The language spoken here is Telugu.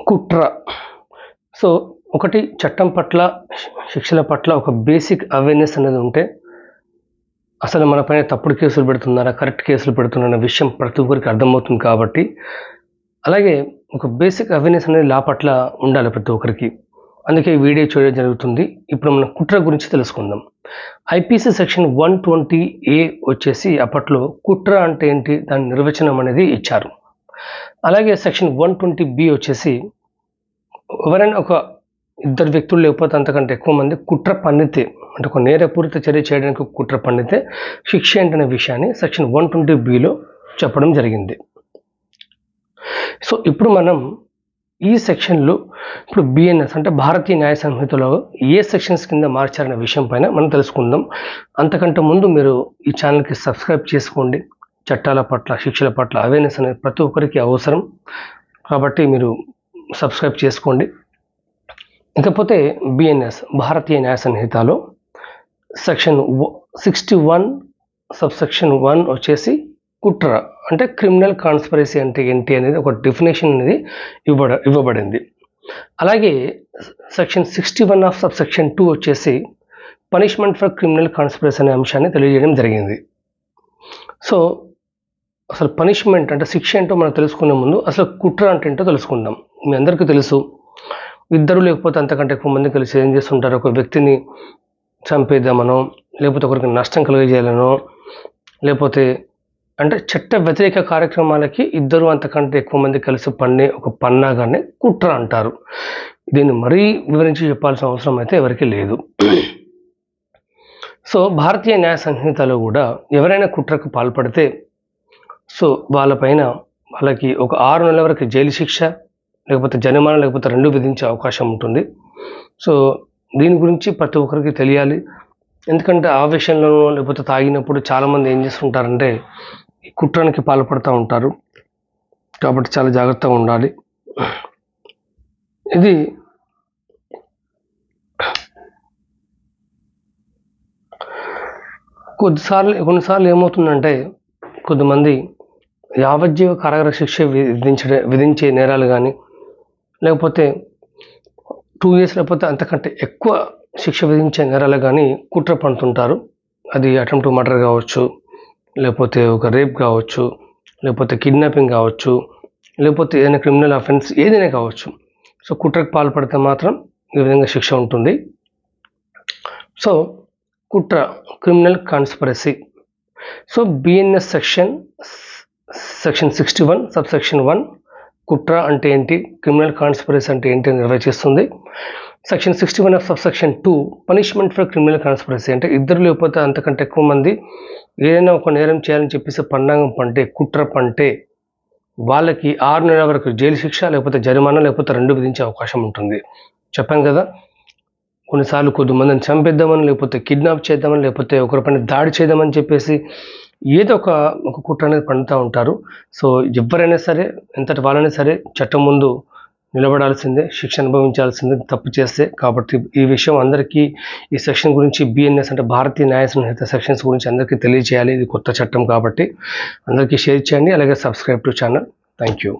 కుట్ర. సో ఒకటి చట్టం పట్ల శిక్షల పట్ల ఒక బేసిక్ అవేర్నెస్ అనేది ఉంటే అసలు మన పైన తప్పుడు కేసులు పెడుతున్నారా కరెక్ట్ కేసులు పెడుతున్నారన్న విషయం ప్రతి ఒక్కరికి అర్థమవుతుంది. కాబట్టి అలాగే ఒక బేసిక్ అవేర్నెస్ అనేది లా పట్ల ఉండాలి ప్రతి ఒక్కరికి. అందుకే ఈ వీడియో చూడడం జరుగుతుంది. ఇప్పుడు మనం కుట్ర గురించి తెలుసుకుందాం. ఐపీసీ సెక్షన్ 120A వచ్చేసి అప్పట్లో కుట్ర అంటే ఏంటి దాని నిర్వచనం అనేది ఇచ్చారు. అలాగే సెక్షన్ 120B వచ్చేసి ఎవరైనా ఒక ఇద్దరు వ్యక్తులు లేకపోతే అంతకంటే ఎక్కువ మంది కుట్ర పన్నితే అంటే ఒక నేరపూరిత చర్య చేయడానికి కుట్ర పన్నితే శిక్ష ఏంటనే విషయాన్ని సెక్షన్ 120Bలో చెప్పడం జరిగింది. సో ఇప్పుడు మనం ఈ సెక్షన్లో ఇప్పుడు బిఎన్ఎస్ అంటే భారతీయ న్యాయ సంహితలో ఏ సెక్షన్స్ కింద మార్చారనే విషయం పైన మనం తెలుసుకుందాం. అంతకంటే ముందు మీరు ఈ ఛానల్కి సబ్స్క్రైబ్ చేసుకోండి. చట్టాల పట్ల శిక్షల పట్ల అవేర్నెస్ అనేది ప్రతి ఒక్కరికి అవసరం కాబట్టి మీరు సబ్స్క్రైబ్ చేసుకోండి. ఇకపోతే బిఎన్ఎస్ భారతీయ న్యాయ సంహితలో సెక్షన్ 61 సబ్సెక్షన్ 1 వచ్చేసి కుట్ర అంటే క్రిమినల్ కాన్స్పిరసీ అంటే ఏంటి అనేది ఒక డెఫినేషన్ అనేది ఇవ్వబడింది. అలాగే సెక్షన్ 61 ఆఫ్ సబ్సెక్షన్ 2 వచ్చేసి పనిష్మెంట్ ఫర్ క్రిమినల్ కాన్స్పిరసీ అనే అంశాన్ని తెలియజేయడం జరిగింది. సో అసలు పనిష్మెంట్ అంటే శిక్ష ఏంటో మనం తెలుసుకునే ముందు అసలు కుట్ర అంటే ఏంటో తెలుసుకుందాం. మీ అందరికీ తెలుసు, ఇద్దరు లేకపోతే అంతకంటే ఎక్కువ మంది కలిసి ఏం చేస్తుంటారు, ఒక వ్యక్తిని చంపేద్దామనో లేకపోతే ఒకరికి నష్టం కలిగజేయాలనో లేకపోతే అంటే చట్ట వ్యతిరేక కార్యక్రమాలకి ఇద్దరు అంతకంటే ఎక్కువ మంది కలిసి పన్నే ఒక పన్నాగానే కుట్ర అంటారు. దీన్ని మరీ వివరించి చెప్పాల్సిన అవసరం అయితే ఎవరికీ లేదు. సో భారతీయ న్యాయ సంహితలో కూడా ఎవరైనా కుట్రకు పాల్పడితే సో వాళ్ళకి ఒక 6 నెలల వరకు జైలు శిక్ష లేకపోతే జరిమానా లేకపోతే 2 విధించే అవకాశం ఉంటుంది. సో దీని గురించి ప్రతి ఒక్కరికి తెలియాలి. ఎందుకంటే ఆవేశంలోనో లేకపోతే తాగినప్పుడు చాలామంది ఏం చేస్తుంటారంటే ఈ కుట్రానికి పాల్పడుతూ ఉంటారు. కాబట్టి చాలా జాగ్రత్తగా ఉండాలి. ఇది కొన్నిసార్లు ఏమవుతుందంటే కొంతమంది యావజ్జీవ కారాగార శిక్ష విధించే నేరాలు కానీ లేకపోతే 2 years లేకపోతే అంతకంటే ఎక్కువ శిక్ష విధించే నేరాలు కానీ కుట్ర పడుతుంటారు. అది అటెంప్ట్ మర్డర్ కావచ్చు, లేకపోతే ఒక రేప్ కావచ్చు, లేకపోతే కిడ్నాపింగ్ కావచ్చు, లేకపోతే ఏదైనా క్రిమినల్ అఫెన్స్ ఏదైనా కావచ్చు. సో కుట్రకు పాల్పడితే మాత్రం ఈ విధంగా శిక్ష ఉంటుంది. సో కుట్ర criminal conspiracy. So BNS section 61 subsection 1 కుట్ర అంటే ఏంటి, క్రిమినల్ కాన్స్పిరసీ అంటే ఏంటి అని నిర్వచిస్తుంది. Section 61 of subsection 2 punishment for criminal conspiracy అంటే ఇద్దరు లేకపోతే అంతకంటే ఎక్కువ మంది ఏదైనా ఒక నేరం చేయాలని చెప్పేసి పన్నాగం పంటే కుట్ర పంటే వాళ్ళకి 6 నెలల వరకు జైలు శిక్ష లేకపోతే జరిమానా లేకపోతే 2 విధించే అవకాశం ఉంటుంది. చెప్పాను కదా, కొన్నిసార్లు కొద్దిమందిని చంపేద్దామని లేకపోతే కిడ్నాప్ చేద్దామని లేకపోతే ఒకరిపైన దాడి చేద్దామని చెప్పేసి ఏదో ఒక కుట్ర అనేది పండుతూ ఉంటారు. సో ఎవరైనా సరే ఎంతటి వాళ్ళైనా సరే చట్టం ముందు నిలబడాల్సిందే, శిక్ష అనుభవించాల్సిందే తప్పు చేస్తే. కాబట్టి ఈ విషయం అందరికీ ఈ సెక్షన్ గురించి బిఎన్ఎస్ అంటే భారతీయ న్యాయ సంహిత సెక్షన్స్ గురించి అందరికీ తెలియజేయాలి. ఇది కొత్త చట్టం కాబట్టి అందరికీ షేర్ చేయండి. అలాగే subscribe to channel. Thank you.